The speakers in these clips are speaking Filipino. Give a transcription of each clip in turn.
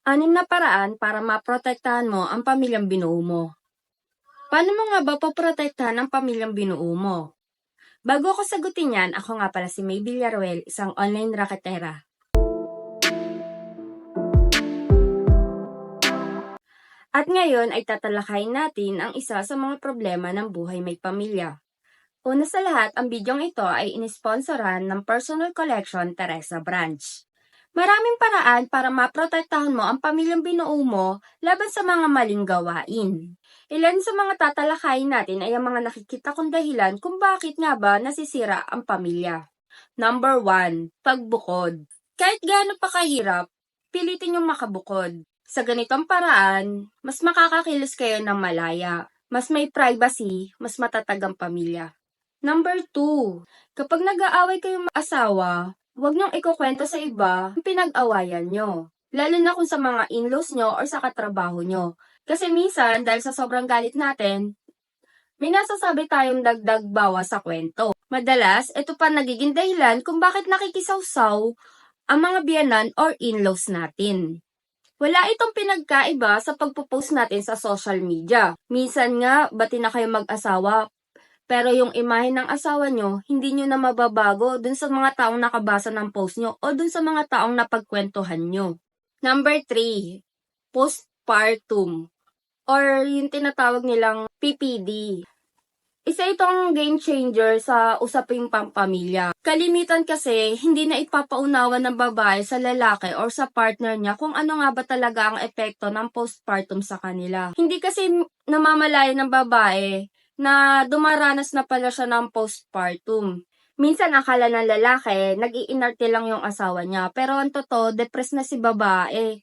Anim na paraan para maprotektahan mo ang pamilyang binuo mo. Paano mo nga ba poprotektahan ang pamilyang binuo mo? Bago ako sagutin yan, ako nga pala si May Villaruel, isang online raketera. At ngayon ay tatalakayin natin ang isa sa mga problema ng buhay may pamilya. Una sa lahat, ang bidyong ito ay inisponsoran ng Personal Collection Teresa Branch. Maraming paraan para maprotektahan mo ang pamilyang binuo mo laban sa mga maling gawain. Ilan sa mga tatalakayin natin ay ang mga nakikita kong dahilan kung bakit nga ba nasisira ang pamilya. Number 1, pagbukod. Kahit gaano pa kahirap, pilitin yung makabukod. Sa ganitong paraan, mas makakakilos kayo ng malaya. Mas may privacy, mas matatag ang pamilya. Number 2, kapag nag-aaway kayong asawa, huwag niyong ikukwento sa iba ang pinag-awayan nyo. Lalo na kung sa mga in-laws nyo or sa katrabaho nyo. Kasi minsan, dahil sa sobrang galit natin, may nasasabi tayong dagdag bawas sa kwento. Madalas, ito pa nagiging dahilan kung bakit nakikisawsaw ang mga biyanan or in-laws natin. Wala itong pinagkaiba sa pagpo-post natin sa social media. Minsan nga, bati na kayo mag-asawa, pero yung imahe ng asawa nyo, hindi nyo na mababago dun sa mga taong nakabasa ng post nyo o dun sa mga taong napagkwentuhan nyo. Number 3, postpartum or yung tinatawag nilang PPD. Isa itong game changer sa usaping pampamilya. Kalimitan kasi, hindi na ipapaunawa ng babae sa lalaki or sa partner niya kung ano nga ba talaga ang epekto ng postpartum sa kanila. Hindi kasi namamalaya ng babae na dumaranas na pala siya ng postpartum. Minsan akala ng lalaki, nag-iinarte lang yung asawa niya. Pero ang totoo, depressed na si babae.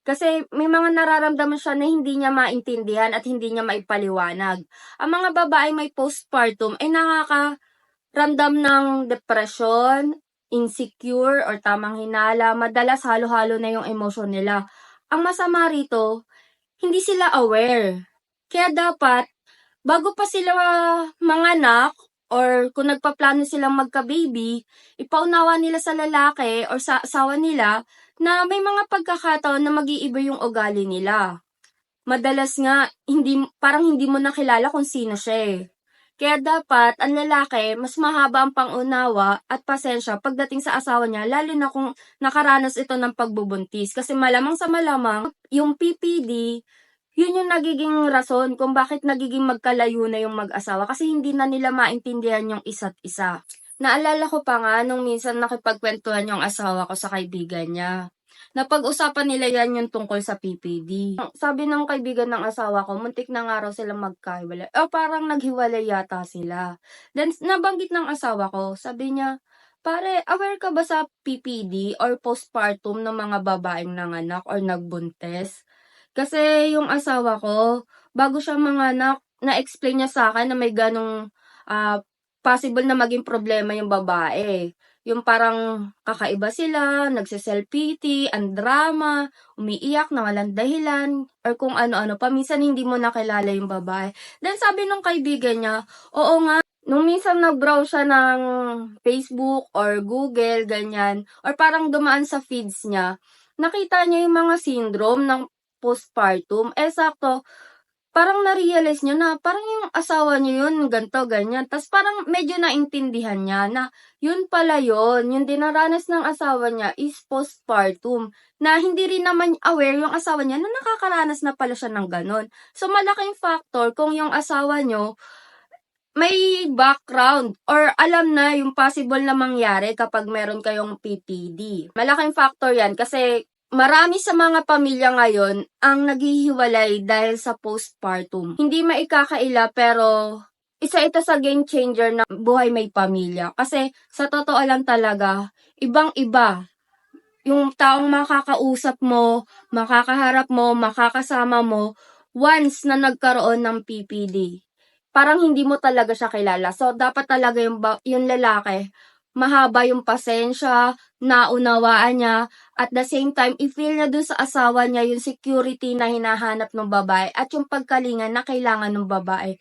Kasi may mga nararamdaman siya na hindi niya maintindihan at hindi niya maipaliwanag. Ang mga babae may postpartum ay nakakaramdam ng depression, insecure, or tamang hinala. Madalas halo-halo na yung emosyon nila. Ang masama rito, hindi sila aware. Kaya dapat, bago pa sila manganak, or kung nagpaplano silang magka-baby, ipaunawa nila sa lalaki or sa asawa nila na may mga pagkakataon na mag-iiba yung ugali nila. Madalas nga, parang hindi mo nakilala kung sino siya eh. Kaya dapat, ang lalaki, mas mahaba ang pangunawa at pasensya pagdating sa asawa niya, lalo na kung nakaranas ito ng pagbubuntis. Kasi malamang sa malamang, yung PPD, yun yung nagiging rason kung bakit nagiging magkalayo na yung mag-asawa kasi hindi na nila maintindihan yung isa't isa. Naalala ko pa nga nung minsan nakipagkwentuhan yung asawa ko sa kaibigan niya. Napag-usapan nila yan yung tungkol sa PPD. Sabi ng kaibigan ng asawa ko, muntik na nga raw silang magkahiwalay. Parang naghiwalay yata sila. Then, nabanggit ng asawa ko, sabi niya, pare, aware ka ba sa PPD or postpartum ng mga babaeng nanganak or nagbuntes? Kasi yung asawa ko, bago siya manganak, na-explain niya sa akin na may ganong possible na maging problema yung babae. Yung parang kakaiba sila, nagse-self-pity, ang drama, umiiyak na walang dahilan, or kung ano-ano pa. Minsan hindi mo nakilala yung babae. Then sabi nung kaibigan niya, oo nga, nung minsan nag-browse siya ng Facebook or Google, ganyan, or parang dumaan sa feeds niya, nakita niya yung mga syndrome ng postpartum. Sakto, parang na-realize niya na parang yung asawa niya yun, ganito, ganyan. Tapos parang medyo naintindihan niya na yun pala yun. Yung dinaranas ng asawa niya is postpartum. Na hindi rin naman aware yung asawa niya na nakakaranas na pala siya ng ganon. So malaking factor kung yung asawa niyo may background or alam na yung possible na mangyari kapag meron kayong PPD. Malaking factor yan kasi marami sa mga pamilya ngayon ang naghihiwalay dahil sa postpartum. Hindi maikakaila pero isa ito sa game changer ng buhay may pamilya. Kasi sa totoo lang talaga, ibang-iba yung taong makakausap mo, makakaharap mo, makakasama mo once na nagkaroon ng PPD. Parang hindi mo talaga siya kilala. So, dapat talaga yung lalaki, mahaba yung pasensya, naunawaan niya, at the same time, i-feel niya dun sa asawa niya yung security na hinahanap ng babae at yung pagkalingan na kailangan ng babae.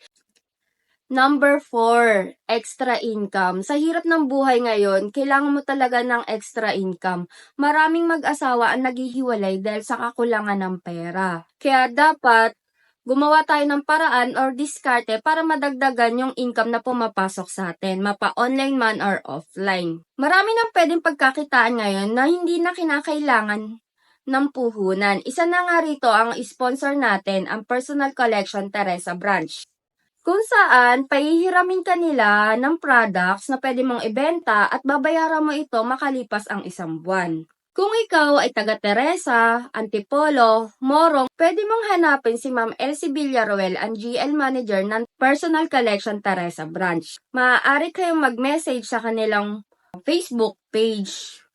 Number 4, extra income. Sa hirap ng buhay ngayon, kailangan mo talaga ng extra income. Maraming mag-asawa ang naghihiwalay dahil sa kakulangan ng pera. Kaya dapat gumawa tayo ng paraan or diskarte para madagdagan yung income na pumapasok sa atin, mapa-online man or offline. Marami nang pwedeng pagkakitaan ngayon na hindi na kinakailangan ng puhunan. Isa na nga rito ang sponsor natin, ang Personal Collection Teresa Branch, kung saan pahihiramin ka nila ng products na pwede mong ibenta at babayaran mo ito makalipas ang isang buwan. Kung ikaw ay taga Teresa, Antipolo, Morong, pwede mong hanapin si Ma'am Elsie Villaruel, ang GL Manager ng Personal Collection Teresa Branch. Maaari kayong mag-message sa kanilang Facebook page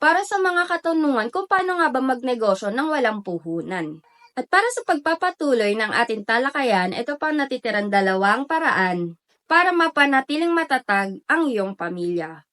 para sa mga katanungan kung paano nga ba magnegosyo ng walang puhunan. At para sa pagpapatuloy ng ating talakayan, ito pa ang natitirang dalawang paraan para mapanatiling matatag ang iyong pamilya.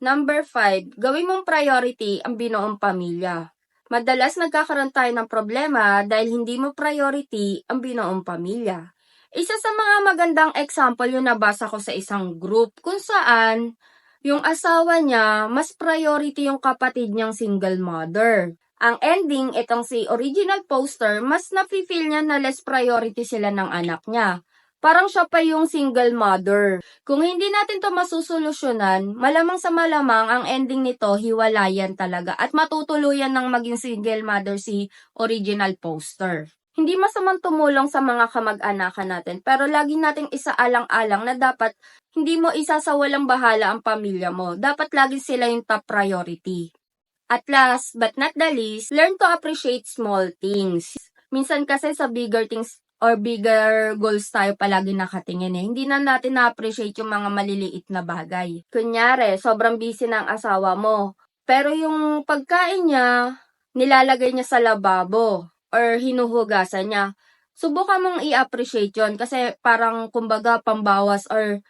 Number 5, gawin mong priority ang binuong pamilya. Madalas nagkakaroon tayo ng problema dahil hindi mo priority ang binuong pamilya. Isa sa mga magandang example yung nabasa ko sa isang group kung saan yung asawa niya, mas priority yung kapatid niyang single mother. Ang ending, itong si original poster, mas nafe-feel niya na less priority sila ng anak niya. Parang siya pa yung single mother. Kung hindi natin to masusolusyonan, malamang sa malamang ang ending nito, hiwalayan talaga at matutuluyan ng maging single mother si original poster. Hindi masamang tumulong sa mga kamag-anakan natin, pero lagi nating isaalang-alang na dapat hindi mo isasawalang bahala ang pamilya mo. Dapat lagi sila yung top priority. At last but not the least, learn to appreciate small things. Minsan kasi sa bigger things or bigger goals tayo palagi nakatingin eh. Hindi na natin na-appreciate yung mga maliliit na bagay. Kunyari, sobrang busy ng asawa mo. Pero yung pagkain niya, nilalagay niya sa lababo or hinuhugasan niya. Subukan mong i-appreciate yon kasi parang kumbaga pambawas or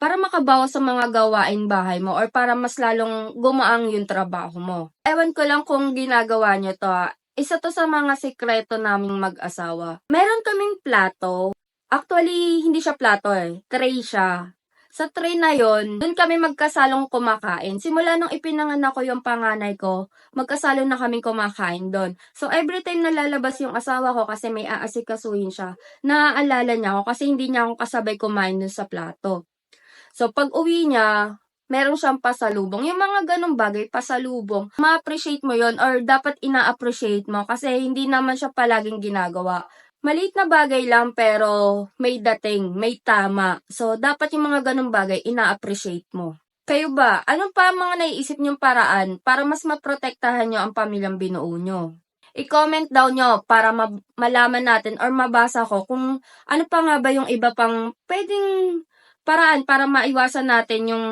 para makabawas sa mga gawain bahay mo or para mas lalong gumaang yung trabaho mo. Ewan ko lang kung ginagawa nyo to. Isa to sa mga sekreto naming mag-asawa. Meron kaming plato. Actually, hindi siya plato eh. Tray siya. Sa tray na yon, dun kami magkasalong kumakain. Simula nung ipinanganak ko yung panganay ko, magkasalo na kaming kumakain doon. So, every time nalalabas yung asawa ko kasi may aasikasuhin siya, naaalala niya ako kasi hindi niya ako kasabay kumain dun sa plato. So, pag uwi niya, meron siyang pasalubong. Yung mga ganong bagay, pasalubong, ma-appreciate mo yon or dapat ina-appreciate mo kasi hindi naman siya palaging ginagawa. Maliit na bagay lang pero may dating, may tama. So, dapat yung mga ganong bagay, ina-appreciate mo. Kayo ba, ano pa ang mga naiisip niyong paraan para mas maprotektahan niyo ang pamilyang binuo niyo? I-comment daw nyo para malaman natin or mabasa ko kung ano pa nga ba yung iba pang pwedeng paraan para maiwasan natin yung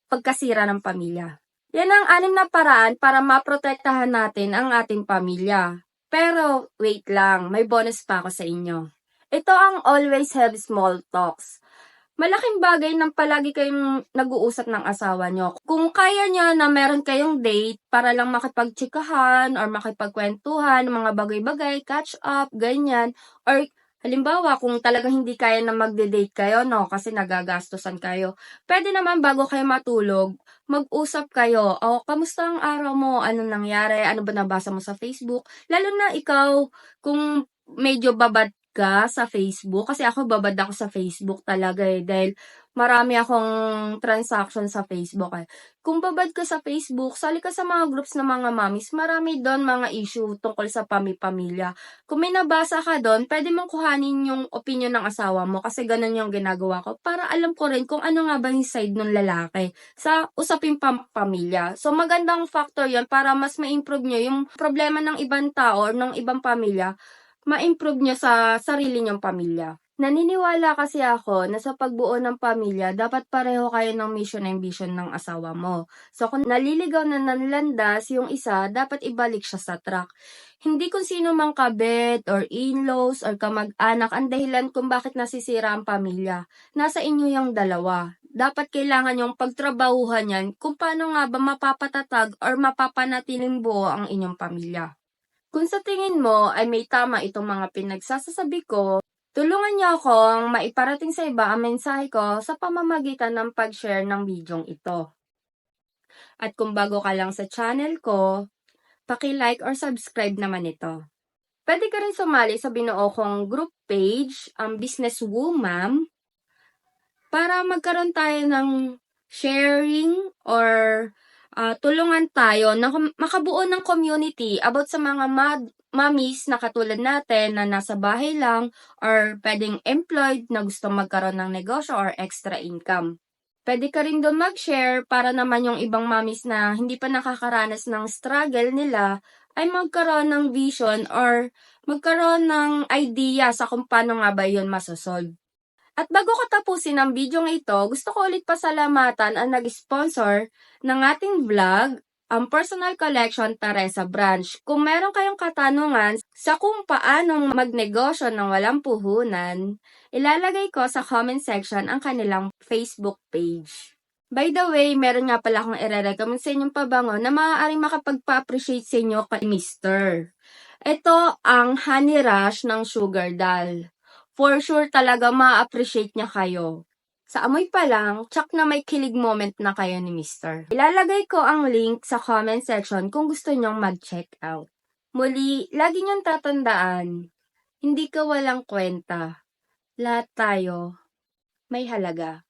pagkasira ng pamilya. Yan ang 6 na paraan para maprotektahan natin ang ating pamilya. Pero, wait lang, may bonus pa ako sa inyo. Ito ang always have small talks. Malaking bagay nang palagi kayong nag-uusap ng asawa nyo. Kung kaya niya na meron kayong date para lang makipagtsikahan or makipagkwentuhan, mga bagay-bagay, catch up, ganyan, or halimbawa, kung talagang hindi kaya na magde-date kayo, no, kasi nagagastusan kayo, pwede naman bago kayo matulog, mag-usap kayo. O, kamusta ang araw mo? Anong nangyari? Ano ba nabasa mo sa Facebook? Lalo na ikaw, kung medyo babad ka sa Facebook, kasi ako babad ako sa Facebook talaga eh, dahil marami akong transaction sa Facebook eh. Kung babad ka sa Facebook, sali ka sa mga groups ng mga mamis, marami doon mga issue tungkol sa pamilya. Kung may nabasa ka doon, pwede mong kuhanin yung opinion ng asawa mo kasi ganun yung ginagawa ko para alam ko rin kung ano nga ba yung side ng lalaki sa usaping pamilya. So magandang factor yon para mas ma-improve nyo yung problema ng ibang tao or ng ibang pamilya, ma-improve nyo sa sarili nyong pamilya. Naniniwala kasi ako na sa pagbuo ng pamilya, dapat pareho kayo ng mission and vision ng asawa mo. So kung naliligaw na nanlandas yung isa, dapat ibalik siya sa track. Hindi kung sino mang kabet or in-laws or kamag-anak ang dahilan kung bakit nasisira ang pamilya. Nasa inyo yung dalawa. Dapat kailangan yung pagtrabahuhan yan kung paano nga ba mapapatatag or mapapanatiling buo ang inyong pamilya. Kung sa tingin mo ay may tama itong mga pinagsasasabi ko, Tulungan niyo akong maiparating sa iba ang mensahe ko sa pamamagitan ng pag-share ng bidyong ito. At kung bago ka lang sa channel ko, paki-like or subscribe naman ito. Pwede ka rin sumali sa binuo kong group page, ang Businesswoman, para magkaroon tayo ng sharing or tulungan tayo na makabuo ng community about sa mga mommies na katulad natin na nasa bahay lang or pwedeng employed na gusto magkaroon ng negosyo or extra income. Pwede ka rin doon mag-share para naman yung ibang mommies na hindi pa nakakaranas ng struggle nila ay magkaroon ng vision or magkaroon ng idea sa kung paano nga ba yun masosolve. At bago ko tapusin ang bidyong ito, gusto ko ulit pasalamatan ang nag-sponsor ng ating vlog, ang Personal Collection Teresa Branch. Kung meron kayong katanungan sa kung paanong magnegosyo ng walang puhunan, ilalagay ko sa comment section ang kanilang Facebook page. By the way, meron nga pala akong i-recommend sa inyong pabango na maaaring makapagpa-appreciate sa inyo kay Mr. Ito ang Honey Rush ng Sugar Doll. For sure talaga ma-appreciate niya kayo. Sa amoy pa lang, tsak na may kilig moment na kayo ni Mr. Ilalagay ko ang link sa comment section kung gusto nyong mag-check out. Muli, lagi nyong tatandaan, hindi ka walang kwenta. Lahat tayo may halaga.